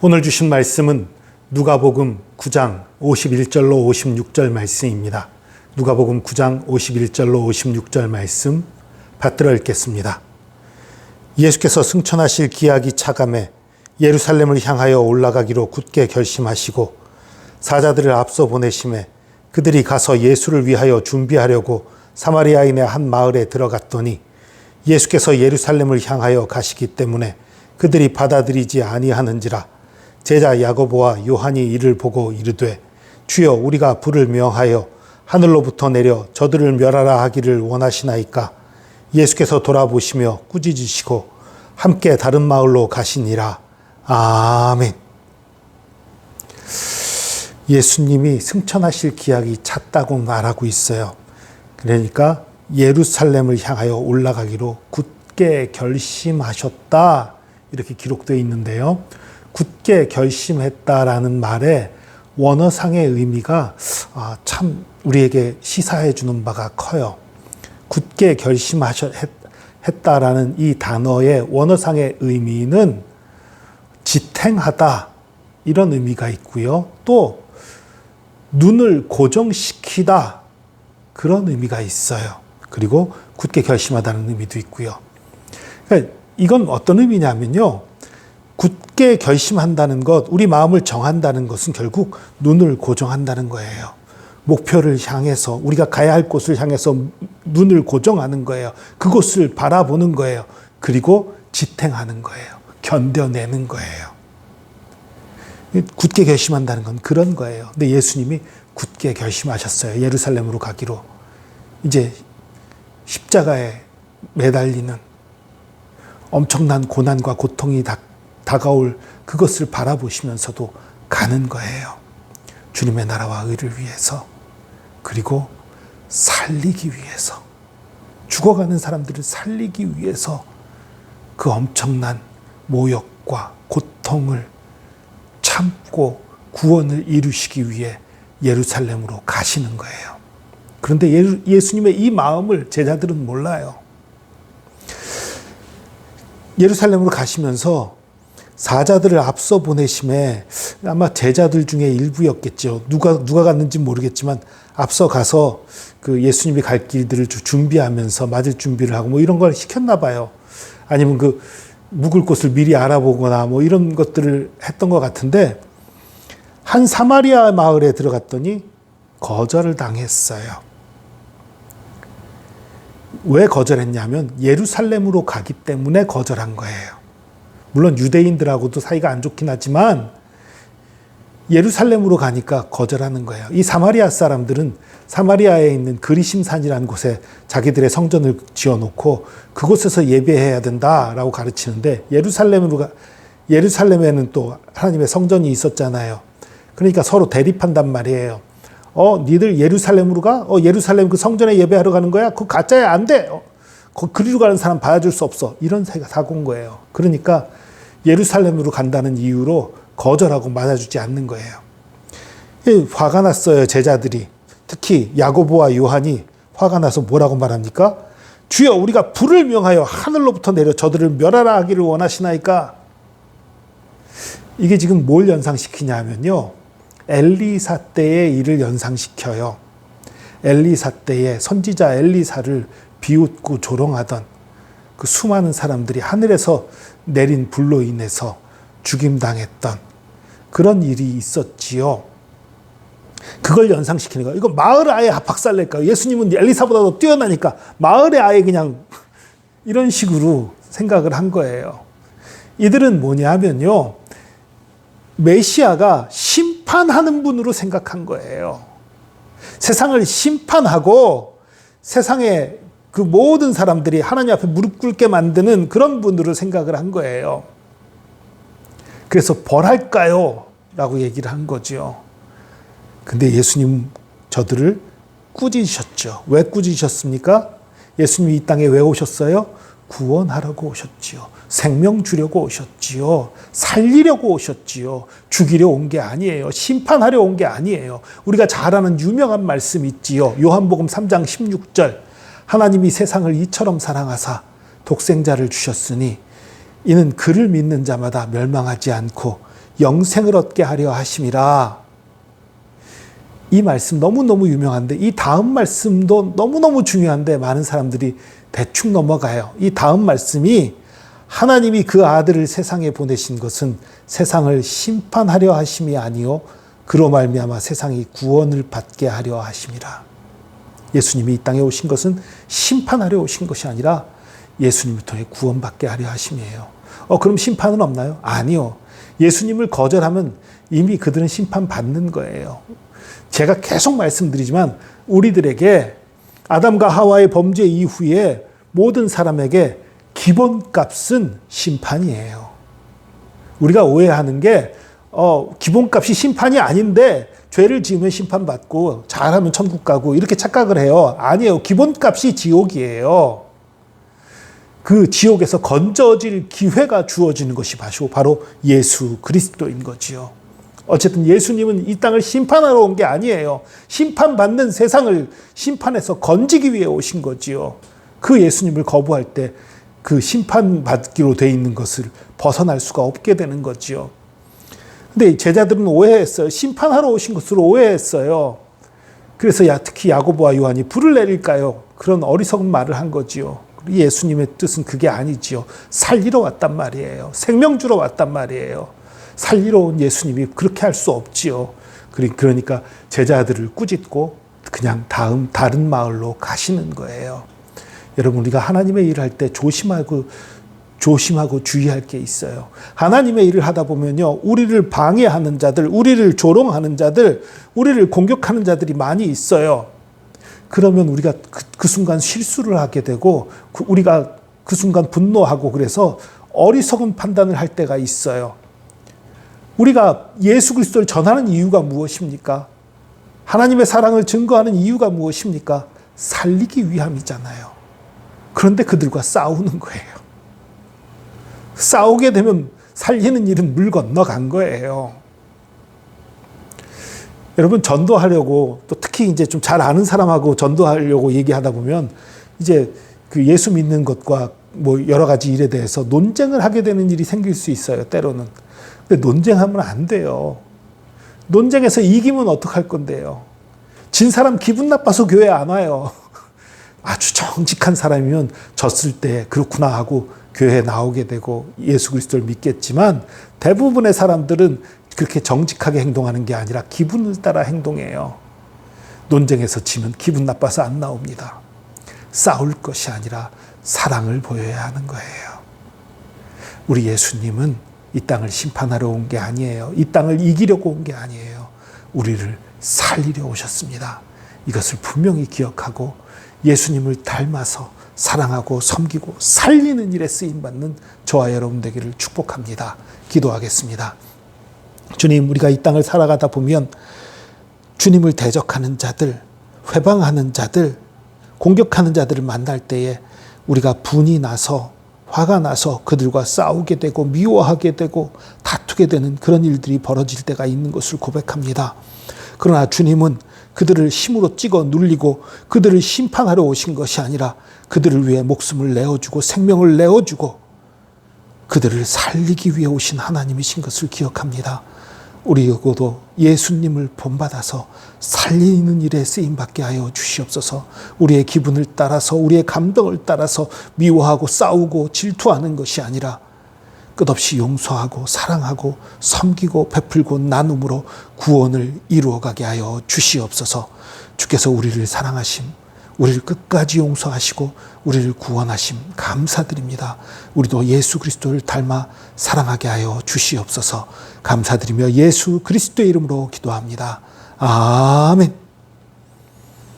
오늘 주신 말씀은 누가복음 9장 51절로 56절 말씀입니다. 누가복음 9장 51절로 56절 말씀 받들어 읽겠습니다. 예수께서 승천하실 기약이 차감해 예루살렘을 향하여 올라가기로 굳게 결심하시고 사자들을 앞서 보내심에 그들이 가서 예수를 위하여 준비하려고 사마리아인의 한 마을에 들어갔더니 예수께서 예루살렘을 향하여 가시기 때문에 그들이 받아들이지 아니하는지라. 제자 야고보와 요한이 이를 보고 이르되 주여 우리가 불을 명하여 하늘로부터 내려 저들을 멸하라 하기를 원하시나이까. 예수께서 돌아보시며 꾸짖으시고 함께 다른 마을로 가시니라. 아멘. 예수님이 승천하실 기약이 찼다고 말하고 있어요. 그러니까 예루살렘을 향하여 올라가기로 굳게 결심하셨다, 이렇게 기록되어 있는데요. 굳게 결심했다라는 말에 원어상의 의미가 참 우리에게 시사해 주는 바가 커요. 굳게 결심했다라는 이 단어의 원어상의 의미는 지탱하다, 이런 의미가 있고요. 또 눈을 고정시키다, 그런 의미가 있어요. 그리고 굳게 결심하다는 의미도 있고요. 그러니까 이건 어떤 의미냐면요, 굳게 결심한다는 것, 우리 마음을 정한다는 것은 결국 눈을 고정한다는 거예요. 목표를 향해서, 우리가 가야 할 곳을 향해서 눈을 고정하는 거예요. 그곳을 바라보는 거예요. 그리고 지탱하는 거예요. 견뎌내는 거예요. 굳게 결심한다는 건 그런 거예요. 근데 예수님이 굳게 결심하셨어요. 예루살렘으로 가기로. 이제 십자가에 매달리는 엄청난 고난과 고통이 다가올 그것을 바라보시면서도 가는 거예요. 주님의 나라와 의를 위해서, 그리고 살리기 위해서, 죽어가는 사람들을 살리기 위해서 그 엄청난 모욕과 고통을 참고 구원을 이루시기 위해 예루살렘으로 가시는 거예요. 그런데 예수님의 이 마음을 제자들은 몰라요. 예루살렘으로 가시면서 사자들을 앞서 보내심에 아마 제자들 중에 일부였겠죠. 누가 갔는지 모르겠지만 앞서 가서 그 예수님이 갈 길들을 준비하면서 맞을 준비를 하고 뭐 이런 걸 시켰나 봐요. 아니면 그 묵을 곳을 미리 알아보거나 뭐 이런 것들을 했던 것 같은데, 한 사마리아 마을에 들어갔더니 거절을 당했어요. 왜 거절했냐면 예루살렘으로 가기 때문에 거절한 거예요. 물론 유대인들하고도 사이가 안 좋긴 하지만 예루살렘으로 가니까 거절하는 거예요. 이 사마리아 사람들은 사마리아에 있는 그리심산이라는 곳에 자기들의 성전을 지어놓고 그곳에서 예배해야 된다라고 가르치는데, 예루살렘에는 또 하나님의 성전이 있었잖아요. 그러니까 서로 대립한단 말이에요. 니들 예루살렘으로 가? 예루살렘 그 성전에 예배하러 가는 거야? 그거 가짜야, 안 돼. 그리로 가는 사람 봐줄 수 없어. 이런 사고인 거예요. 그러니까 예루살렘으로 간다는 이유로 거절하고 맞아주지 않는 거예요. 화가 났어요, 제자들이. 특히 야고보와 요한이 화가 나서 뭐라고 말합니까? 주여 우리가 불을 명하여 하늘로부터 내려 저들을 멸하라 하기를 원하시나이까. 이게 지금 뭘 연상시키냐 하면요, 엘리사 때의 일을 연상시켜요. 엘리사 때의 선지자 엘리사를 비웃고 조롱하던 그 수많은 사람들이 하늘에서 내린 불로 인해서 죽임당했던 그런 일이 있었지요. 그걸 연상시키는 거예요. 이거 마을을 아예 박살낼까요? 예수님은 엘리사보다 더 뛰어나니까 마을에 아예 그냥 이런 식으로 생각을 한 거예요. 이들은 뭐냐면요, 메시아가 심판하는 분으로 생각한 거예요. 세상을 심판하고 세상에 그 모든 사람들이 하나님 앞에 무릎 꿇게 만드는 그런 분으로 생각을 한 거예요. 그래서 벌할까요? 라고 얘기를 한 거죠. 근데 예수님 저들을 꾸짖으셨죠. 왜 꾸짖으셨습니까? 예수님이 이 땅에 왜 오셨어요? 구원하려고 오셨지요. 생명 주려고 오셨지요. 살리려고 오셨지요. 죽이려 온 게 아니에요. 심판하려 온 게 아니에요. 우리가 잘 아는 유명한 말씀 있지요. 요한복음 3장 16절. 하나님이 세상을 이처럼 사랑하사 독생자를 주셨으니 이는 그를 믿는 자마다 멸망하지 않고 영생을 얻게 하려 하심이라. 이 말씀 너무너무 유명한데 이 다음 말씀도 너무너무 중요한데 많은 사람들이 대충 넘어가요. 이 다음 말씀이 하나님이 그 아들을 세상에 보내신 것은 세상을 심판하려 하심이 아니요 그로 말미암아 세상이 구원을 받게 하려 하심이라. 예수님이 이 땅에 오신 것은 심판하려 오신 것이 아니라 예수님을 통해 구원받게 하려 하심이에요. 그럼 심판은 없나요? 아니요. 예수님을 거절하면 이미 그들은 심판받는 거예요. 제가 계속 말씀드리지만 우리들에게 아담과 하와의 범죄 이후에 모든 사람에게 기본값은 심판이에요. 우리가 오해하는 게 기본값이 심판이 아닌데 죄를 지으면 심판받고 잘하면 천국 가고 이렇게 착각을 해요. 아니에요. 기본값이 지옥이에요. 그 지옥에서 건져질 기회가 주어지는 것이 바로 예수 그리스도인 거지요. 어쨌든 예수님은 이 땅을 심판하러 온 게 아니에요. 심판받는 세상을 심판해서 건지기 위해 오신 거지요. 그 예수님을 거부할 때 그 심판받기로 돼 있는 것을 벗어날 수가 없게 되는 거지요. 근데 제자들은 오해했어요. 심판하러 오신 것으로 오해했어요. 그래서 특히 야고보와 요한이 불을 내릴까요? 그런 어리석은 말을 한 거지요. 예수님의 뜻은 그게 아니지요. 살리러 왔단 말이에요. 생명 주러 왔단 말이에요. 살리러 온 예수님이 그렇게 할 수 없지요. 그러니까 제자들을 꾸짖고 그냥 다른 마을로 가시는 거예요. 여러분, 우리가 하나님의 일을 할 때 조심하고 주의할 게 있어요. 하나님의 일을 하다 보면요, 우리를 방해하는 자들, 우리를 조롱하는 자들, 우리를 공격하는 자들이 많이 있어요. 그러면 우리가 그 순간 실수를 하게 되고 우리가 그 순간 분노하고 그래서 어리석은 판단을 할 때가 있어요. 우리가 예수 그리스도를 전하는 이유가 무엇입니까? 하나님의 사랑을 증거하는 이유가 무엇입니까? 살리기 위함이잖아요. 그런데 그들과 싸우는 거예요. 싸우게 되면 살리는 일은 물 건너간 거예요. 여러분, 전도하려고 또 특히 이제 좀 잘 아는 사람하고 전도하려고 얘기하다 보면 이제 그 예수 믿는 것과 뭐 여러 가지 일에 대해서 논쟁을 하게 되는 일이 생길 수 있어요. 때로는. 근데 논쟁하면 안 돼요. 논쟁에서 이기면 어떡할 건데요? 진 사람 기분 나빠서 교회 안 와요. 아주 정직한 사람이면 졌을 때 그렇구나 하고 교회에 나오게 되고 예수 그리스도를 믿겠지만 대부분의 사람들은 그렇게 정직하게 행동하는 게 아니라 기분을 따라 행동해요. 논쟁에서 지면 기분 나빠서 안 나옵니다. 싸울 것이 아니라 사랑을 보여야 하는 거예요. 우리 예수님은 이 땅을 심판하러 온 게 아니에요. 이 땅을 이기려고 온 게 아니에요. 우리를 살리려 오셨습니다. 이것을 분명히 기억하고 예수님을 닮아서 사랑하고 섬기고 살리는 일에 쓰임받는 저와 여러분 되기를 축복합니다. 기도하겠습니다. 주님, 우리가 이 땅을 살아가다 보면 주님을 대적하는 자들, 회방하는 자들, 공격하는 자들을 만날 때에 우리가 분이 나서 화가 나서 그들과 싸우게 되고 미워하게 되고 다투게 되는 그런 일들이 벌어질 때가 있는 것을 고백합니다. 그러나 주님은 그들을 힘으로 찍어 눌리고 그들을 심판하러 오신 것이 아니라 그들을 위해 목숨을 내어주고 생명을 내어주고 그들을 살리기 위해 오신 하나님이신 것을 기억합니다. 우리도 예수님을 본받아서 살리는 일에 쓰임받게 하여 주시옵소서. 우리의 기분을 따라서 우리의 감정을 따라서 미워하고 싸우고 질투하는 것이 아니라 끝없이 용서하고 사랑하고 섬기고 베풀고 나눔으로 구원을 이루어가게 하여 주시옵소서. 주께서 우리를 사랑하심, 우리를 끝까지 용서하시고 우리를 구원하심 감사드립니다. 우리도 예수 그리스도를 닮아 사랑하게 하여 주시옵소서. 감사드리며 예수 그리스도의 이름으로 기도합니다. 아멘.